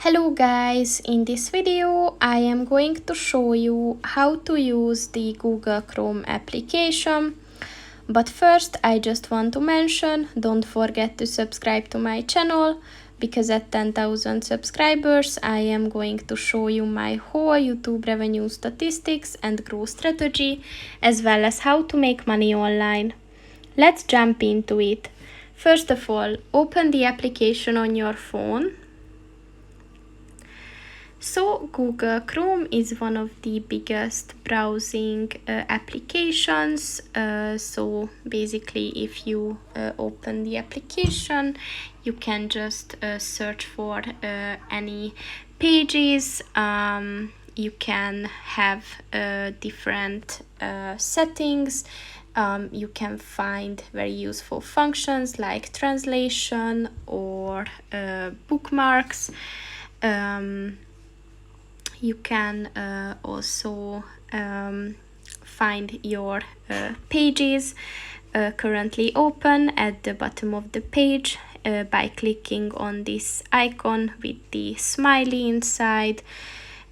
Hello guys, in this video I am going to show you how to use the Google Chrome application. But first I just want to mention, don't forget to subscribe to my channel, because at 10,000 subscribers I am going to show you my whole YouTube revenue statistics and growth strategy, as well as how to make money online. Let's jump into it. First of all, open the application on your phone. So Google Chrome is one of the biggest browsing applications. So basically, if you open the application, you can just search for any pages. You can have different settings. You can find very useful functions like translation or bookmarks. You can also find your pages currently open at the bottom of the page by clicking on this icon with the smiley inside,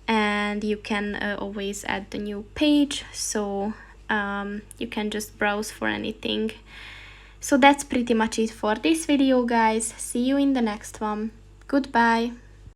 and you can always add the new page, so you can just browse for anything. So that's pretty much it for this video, guys. See you in the next one. Goodbye.